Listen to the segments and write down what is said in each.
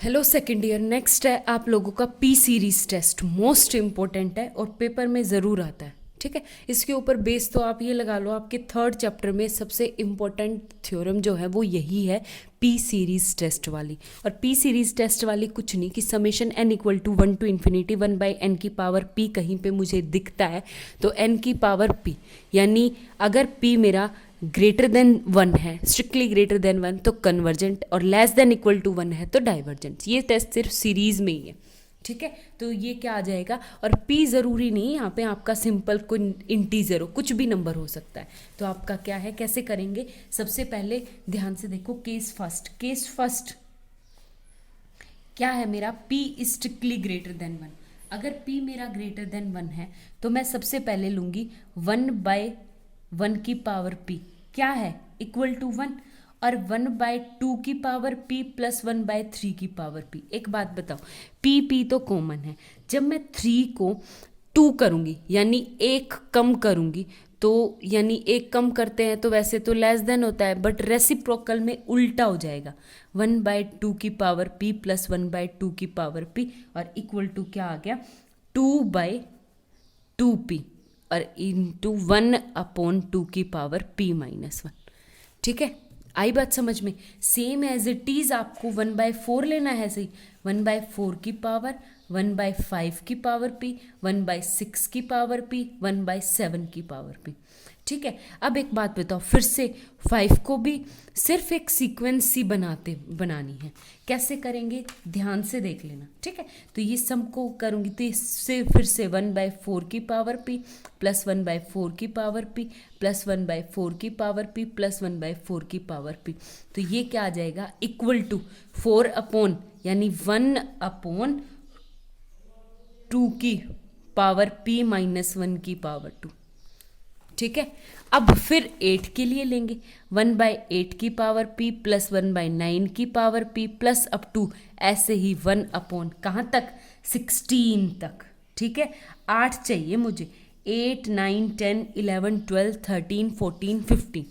Hello second year. Next है आप लोगों का P series test. Most important है और पेपर में ज़रूर आता है। ठीक है, इसके ऊपर बेस तो आप ये लगा लो, आपके थर्ड चैप्टर में सबसे इम्पोर्टेंट थ्योरम जो है वो यही है, पी सीरीज टेस्ट वाली। और पी सीरीज टेस्ट वाली कुछ नहीं कि summation n equal to 1 to infinity 1 by n की पावर p कहीं पे मुझे दिखता है तो n की पावर p, यानी अगर p मेरा ग्रेटर देन 1 है, स्ट्रिक्टली ग्रेटर देन 1 तो कन्वर्जेंट, और लेस देन इक्वल टू 1 है तो डाइवर्जेंट। ये टेस्ट सिर्फ सीरीज में ही है। ठीक है, तो ये क्या आ जाएगा, और p ज़रूरी नहीं, यहाँ पे आपका सिंपल कोई इंटीजर हो, कुछ भी नंबर हो सकता है। तो आपका क्या है, कैसे करेंगे, सबसे पहले ध्यान से देखो, केस फर्स्ट। केस फर्स्ट क्या है मेरा, p स्ट्रिक्टली ग्रेटर देन 1। अगर p मेरा ग्रेटर देन 1 है तो मैं सबसे पहले लूँगी 1 बाय 1 की पावर p क्या है, इक्वल टू 1, और 1 बाय 2 की पावर p प्लस 1 बाय 3 की पावर p। एक बात बताओ, p तो कॉमन है, जब मैं 3 को 2 करूँगी यानी एक कम करूँगी, तो यानी एक कम करते हैं तो वैसे तो लेस देन होता है, बट रेसिप्रोकल में उल्टा हो जाएगा, 1 बाय 2 की पावर p प्लस 1 बाय 2 की पावर p, और इक्वल टू क्या आ गया, 2 बाय 2p और इंटू 1 अपॉन 2 की पावर p माइनस 1। ठीक है, आई बात समझ में। सेम एज इट इज आपको 1 बाय 4 लेना है, सही, 1 बाय 4 की पावर, 1 बाय 5 की पावर p, 1 बाय 6 की पावर p, 1 बाय 7 की पावर p। ठीक है, अब एक बात बताओ, फिर से 5 को भी सिर्फ एक सीक्वेंस ही बनानी है। कैसे करेंगे, ध्यान से देख लेना। ठीक है, तो ये सम को करूँगी तो इससे फिर से 1 बाय 4 की पावर p प्लस 1 बाय 4 की पावर p प्लस 1 बाय 4 की पावर p प्लस 1 बाय 4 की पावर p, तो ये क्या आ जाएगा, इक्वल टू 4 अपॉन यानी 1 अपॉन 2 की पावर p माइनस 1 की पावर 2। ठीक है, अब फिर 8 के लिए लेंगे, 1 बाय 8 की पावर p प्लस 1 बाय 9 की power p plus up to ऐसे ही 1 अपॉन कहाँ तक, 16 तक। ठीक है, 8 चाहिए मुझे, 8 9 10 11 12 13 14 15,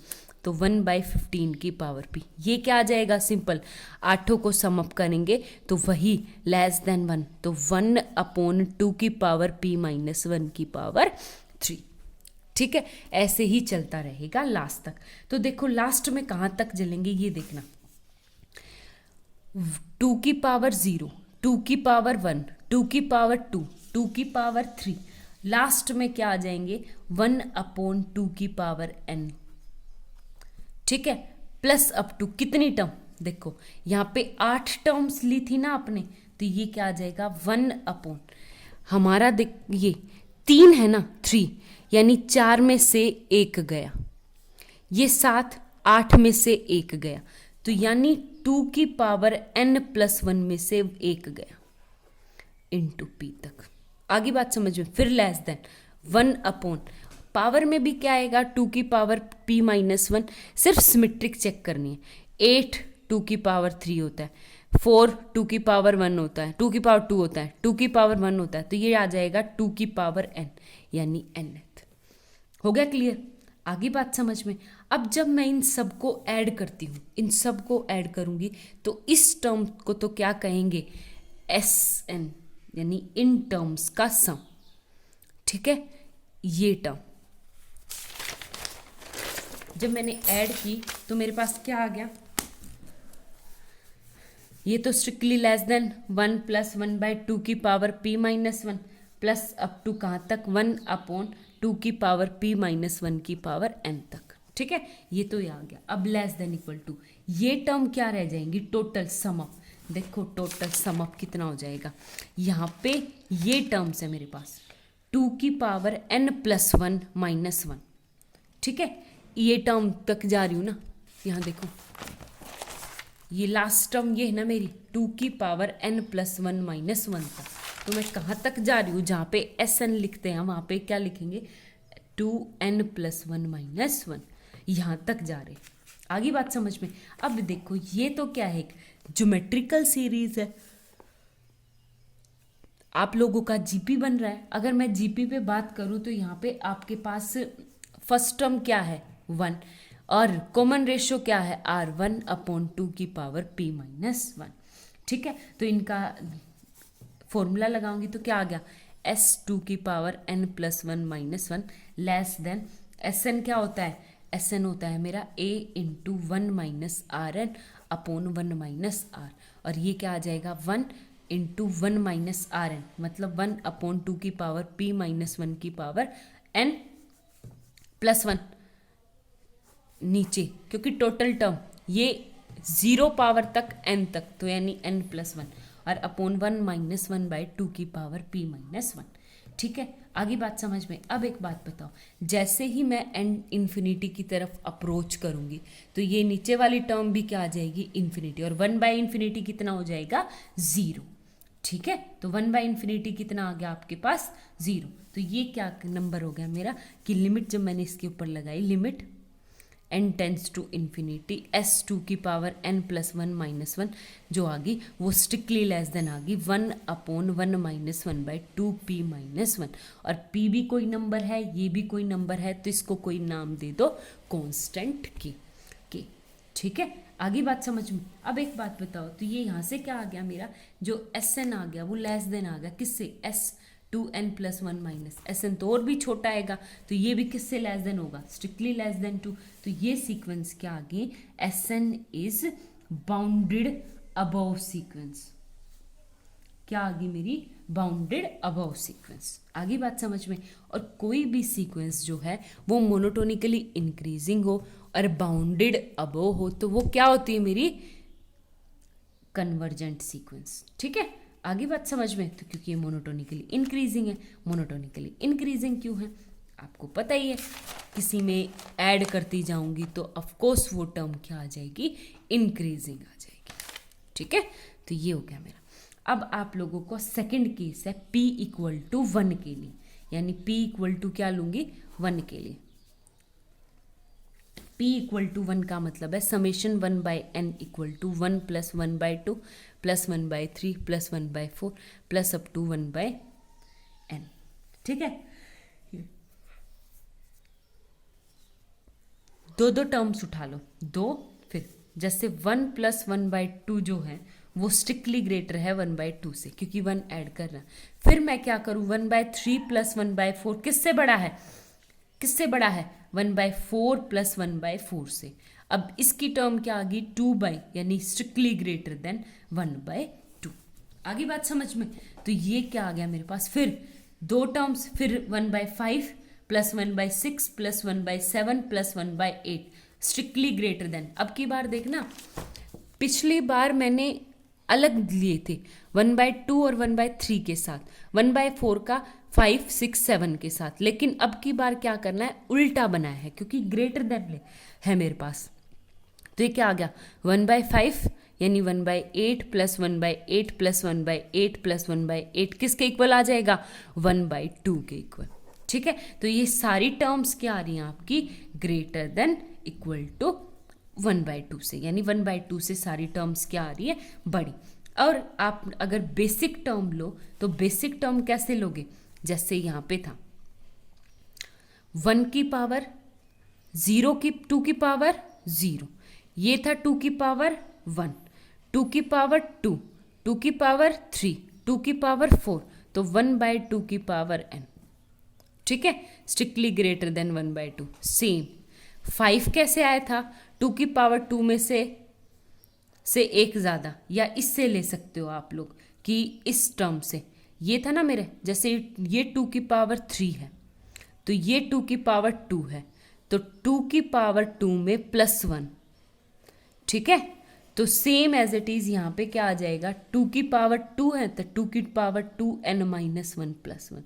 तो 1 बाय 15 की पावर p। ये क्या आ जाएगा, सिंपल, आठों को सम अप करेंगे तो वही लेस देन 1, तो 1 अपॉन 2 की पावर p माइनस 1 की पावर 3। ठीक है, ऐसे ही चलता रहेगा लास्ट तक। तो देखो लास्ट में कहाँ तक चलेंगे ये देखना, 2 की पावर 0, 2 की पावर 1, 2 की पावर 2, 2 की पावर 3, लास्ट में क्या आ जाएंगे, 1 अपॉन 2 की पावर n। ठीक है, प्लस अप टू कितनी टर्म, देखो यहाँ पे 8 टर्म्स ली थी ना आपने, तो ये क्या आ जाएगा, 1 अपॉन हमारा देख ये 3 है ना, 3 यानी 4 में से 1 गया, ये 7 8 में से 1 गया, तो यानी 2 की पावर n प्लस 1 में से 1 गया इंटू p तक। आगे बात समझ में। फिर लेस देन 1 अपॉन पावर में भी क्या आएगा, 2 की पावर p माइनस 1, सिर्फ सिमेट्रिक चेक करनी है। 8 2 की पावर 3 होता है, 4 2 की पावर 1 होता है, 2 की पावर 2 होता है, 2 की पावर 1 होता है, तो ये आ जाएगा 2 की पावर n यानी nth। हो गया क्लियर, आगे बात समझ में। अब जब मैं इन सबको ऐड करती हूँ, इन सबको ऐड करूँगी तो इस टर्म को तो क्या कहेंगे, SN यानी इन टर्म्स का सम। ठीक है, ये टर्म जब मैंने ऐड की तो मेरे पास क्या आ गया, ये तो strictly less than 1 plus 1 by 2 की power p minus 1 plus up to कहाँ तक, 1 अपॉन 2 की पावर p माइनस 1 की पावर n तक। ठीक है, ये तो ये आ गया। अब लेस देन इक्वल टू ये टर्म क्या रह जाएंगी, टोटल सम अप। देखो टोटल सम अप कितना हो जाएगा, यहाँ पे ये टर्म्स है मेरे पास, 2 की पावर n प्लस 1 माइनस 1। ठीक है, ये टर्म तक जा रही हूँ ना, यहाँ देखो ये लास्ट टर्म ये है ना मेरी, 2 की पावर n प्लस 1 माइनस 1 तक। तो मैं कहाँ तक जा रही हूँ, जहाँ पे SN लिखते हैं वहाँ पे क्या लिखेंगे, 2n प्लस 1 माइनस 1, यहाँ तक जा रहे। आगे बात समझ में। अब देखो ये तो क्या है, ज्योमेट्रिकल सीरीज है, आप लोगों का जीपी बन रहा है। अगर मैं जीपी पे बात करूँ तो यहाँ पे आपके पास फर्स्ट टर्म क्या है, 1, और कॉमन रेशियो क्या है, R 1 अपॉन 2 की पावर p माइनस 1। ठीक है, तो इनका फॉर्मूला लगाऊंगी तो क्या आ गया, s2 की power n plus 1 minus 1 less than Sn क्या होता है, Sn होता है मेरा a into 1 minus r n upon 1 minus r, और ये क्या आ जाएगा 1 इंटू 1 माइनस आर एन, मतलब 1 अपॉन 2 की पावर p माइनस 1 की पावर n प्लस 1 नीचे, क्योंकि टोटल टर्म ये 0 पावर तक n तक, तो यानी n प्लस 1 और अपॉन 1 माइनस 1 बाई 2 की पावर p माइनस 1। ठीक है, आगे बात समझ में। अब एक बात बताओ, जैसे ही मैं n इन्फिनिटी की तरफ अप्रोच करूंगी तो ये नीचे वाली टर्म भी क्या आ जाएगी, इन्फिनिटी, और 1 बाई इन्फिनिटी कितना हो जाएगा, 0। ठीक है, तो 1 बाई इन्फिनिटी कितना आ गया आपके पास, 0। तो ये क्या नंबर हो गया मेरा कि लिमिट जब मैंने इसके ऊपर लगाई, limit n tends to infinity s2 की पावर n प्लस 1 माइनस 1 जो आ गई वो स्ट्रिक्टली लेस देन आ गई 1 upon 1 minus 1 by 2p minus 1, और p भी कोई नंबर है, ये भी कोई नंबर है, तो इसको कोई नाम दे दो कांस्टेंट के। ठीक है, आगे बात समझ में। अब एक बात बताओ, तो ये यहाँ से क्या आ गया मेरा, जो Sn आ गया वो लेस देन आ गया किससे, s2n प्लस 1 माइनस Sn, तो और भी छोटा आएगा, तो ये भी किससे लेस देन होगा, स्ट्रिक्टली लेस देन 2। तो ये सीक्वेंस क्या आ गई, Sn is bounded above sequence, क्या आ गई मेरी, बाउंडेड अबव सीक्वेंस। आगे बात समझ में। और कोई भी सीक्वेंस जो है वो मोनोटोनिकली इंक्रीजिंग हो और बाउंडेड अबव हो तो वो क्या होती है मेरी, कन्वर्जेंट सीक्वेंस। ठीक है, आगे बात समझ में। तो क्योंकि ये मोनोटोनिकली इंक्रीजिंग है, मोनोटोनिकली इंक्रीजिंग क्यों है आपको पता ही है, किसी में ऐड करती जाऊंगी तो ऑफकोर्स वो टर्म क्या आ जाएगी, इंक्रीजिंग आ जाएगी। ठीक है, तो ये हो गया मेरा। अब आप लोगों को सेकंड केस है p इक्वल टू 1 के लिए, यानी p इक्वल टू क्या लूंगी, 1 के लिए। p इक्वल टू 1 का मतलब है summation 1 by n equal to 1 plus 1 by 2 plus 1 by 3 plus 1 by 4 plus up to 1 by n। ठीक है, दो टर्म्स उठा लो, दो, फिर जैसे 1 प्लस 1 बाई 2 जो है वो स्ट्रिक्टली ग्रेटर है 1 बाई 2 से, क्योंकि 1 ऐड कर रहा है। फिर मैं क्या करूँ, 1 बाई 3 प्लस 1 बाई 4 किससे बड़ा है, किससे बड़ा है, 1 बाई 4 प्लस 1 बाई 4 से। अब इसकी टर्म क्या आ गई, 2 बाई, यानी स्ट्रिक्टली ग्रेटर देन 1 बाई 2। आगे बात समझ में। तो ये क्या आ गया मेरे पास, फिर दो टर्म्स, फिर 1 by 5 plus 1 by 6 plus 1 by 7 plus 1 by 8 strictly greater than. अब की बार देखना, पिछली बार मैंने अलग लिए थे 1 बाई 2 और 1 बाई 3 के साथ, 1 बाई 4 का 5 6 7 के साथ, लेकिन अब की बार क्या करना है, उल्टा बनाया है, क्योंकि ग्रेटर देन है मेरे पास। तो ये क्या आ गया, 1 बाई 5 यानी 1 by 8 plus 1 by 8 plus 1 by 8 plus 1 by 8 किसके इक्वल आ जाएगा, 1 बाई 2 के इक्वल। ठीक है, तो ये सारी टर्म्स क्या आ रही हैं आपकी, greater than equal to 1 by 2 से, यानी 1 बाई 2 से सारी टर्म्स क्या आ रही है, बड़ी। और आप अगर बेसिक टर्म लो तो बेसिक टर्म कैसे लोगे, जैसे यहाँ पे था 1 की पावर 0 की 2 की पावर 0, ये था 2 की पावर 1, 2 की पावर 2, 2 की पावर 3, 2 की पावर 4, तो 1 बाई 2 की पावर n। ठीक है, strictly greater than 1 by 2। Same 5 कैसे आया था, 2 की पावर 2 में से एक ज़्यादा, या इससे ले सकते हो आप लोग कि इस टर्म से, ये था ना मेरे, जैसे ये 2 की पावर 3 है तो ये 2 की पावर 2 है, तो 2 की पावर 2 में प्लस 1। ठीक है, तो सेम एज इट इज़ यहाँ पे क्या आ जाएगा, 2 की पावर 2 है तो 2 की पावर 2 n माइनस 1 प्लस 1।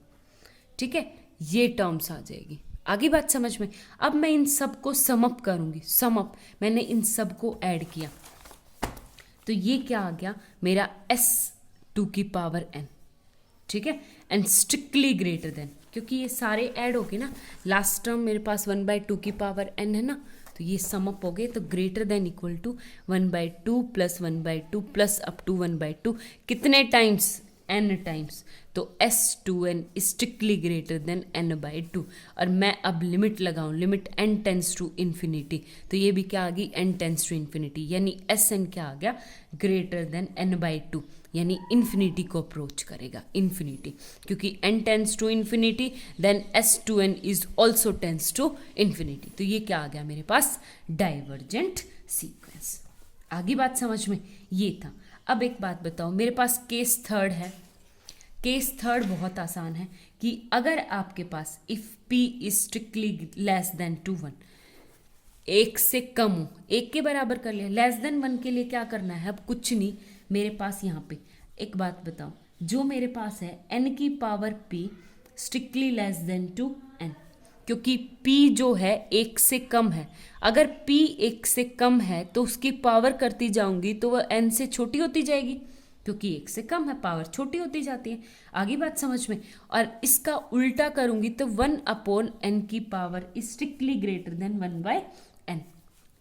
ठीक है, ये टर्म्स आ जाएगी। आगे बात समझ में। अब मैं इन सब को समअप करूंगी, समअप मैंने इन सब को ऐड किया तो ये क्या आ गया मेरा s2 की पावर n। ठीक है, एंड स्ट्रिक्टली ग्रेटर देन, क्योंकि ये सारे ऐड हो गए ना, लास्ट टर्म मेरे पास 1 बाई 2 की पावर n है ना, तो ये समअप हो गए, तो greater than equal to 1 by 2 plus 1 by 2 plus up to 1 by 2, कितने टाइम्स n टाइम्स, तो s2n strictly greater than n/2। और मैं अब लिमिट लगाऊं, limit n tends to infinity, तो ये भी क्या आ गई, n टेंस टू इन्फिनिटी, यानी Sn क्या आ गया, ग्रेटर देन n/2, यानी इन्फिनिटी को अप्रोच करेगा, इन्फिनिटी, क्योंकि n tends to infinity then s2n is also tends to infinity. तो ये क्या आ गया मेरे पास, डाइवर्जेंट सीक्वेंस। आगे बात समझ में, ये था। अब एक बात बताओ, मेरे पास केस थर्ड है। केस थर्ड बहुत आसान है कि अगर आपके पास if p is strictly less than to 1, एक से कम हो, एक के बराबर कर लिया, लेस देन 1 के लिए क्या करना है, अब कुछ नहीं, मेरे पास यहाँ पे एक बात बताओ, जो मेरे पास है n की power p strictly less than two n, क्योंकि p जो है एक से कम है, अगर p एक से कम है तो उसकी पावर करती जाऊंगी तो वह n से छोटी होती जाएगी, क्योंकि एक से कम है, पावर छोटी होती जाती है। आगे बात समझ में। और इसका उल्टा करूंगी तो 1/n की power strictly greater than 1/n,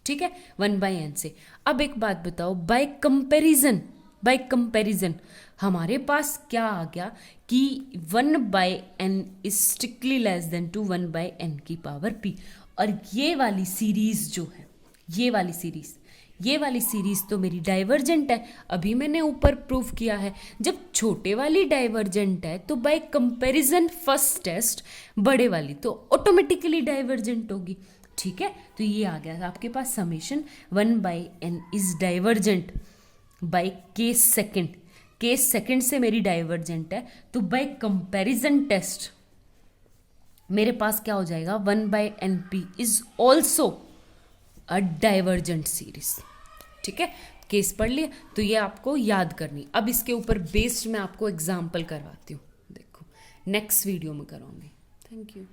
ठीक है, 1/n से। अब एक बात बताओ, बाय कंपैरिजन, बाय कंपैरिजन हमारे पास क्या आ गया कि 1/n is strictly less than two 1/n की पावर p। और ये वाली सीरीज जो है, ये वाली सीरीज तो मेरी डाइवर्जेंट है। अभी मैंने ऊपर प्रूव किया है, जब छोटे वाली डाइवर्जेंट है तो बाय कंपैरिजन फर्स्ट टेस्ट बड़े वाली तो ऑटोमेटिकली डाइवर्जेंट होगी, ठीक है। तो ये आ गया आपके पास summation 1/n is divergent by case second, case second से मेरी डाइवर्जेंट है, तो बाय कंपैरिजन टेस्ट मेरे पास क्या हो जाएगा, 1/np is also a divergent series, ठीक है। केस पढ़ लिया, तो ये आपको याद करनी। अब इसके ऊपर बेस्ड मैं आपको एग्जाम्पल करवाती हूँ, देखो नेक्स्ट वीडियो में कराऊंगी। Thank you.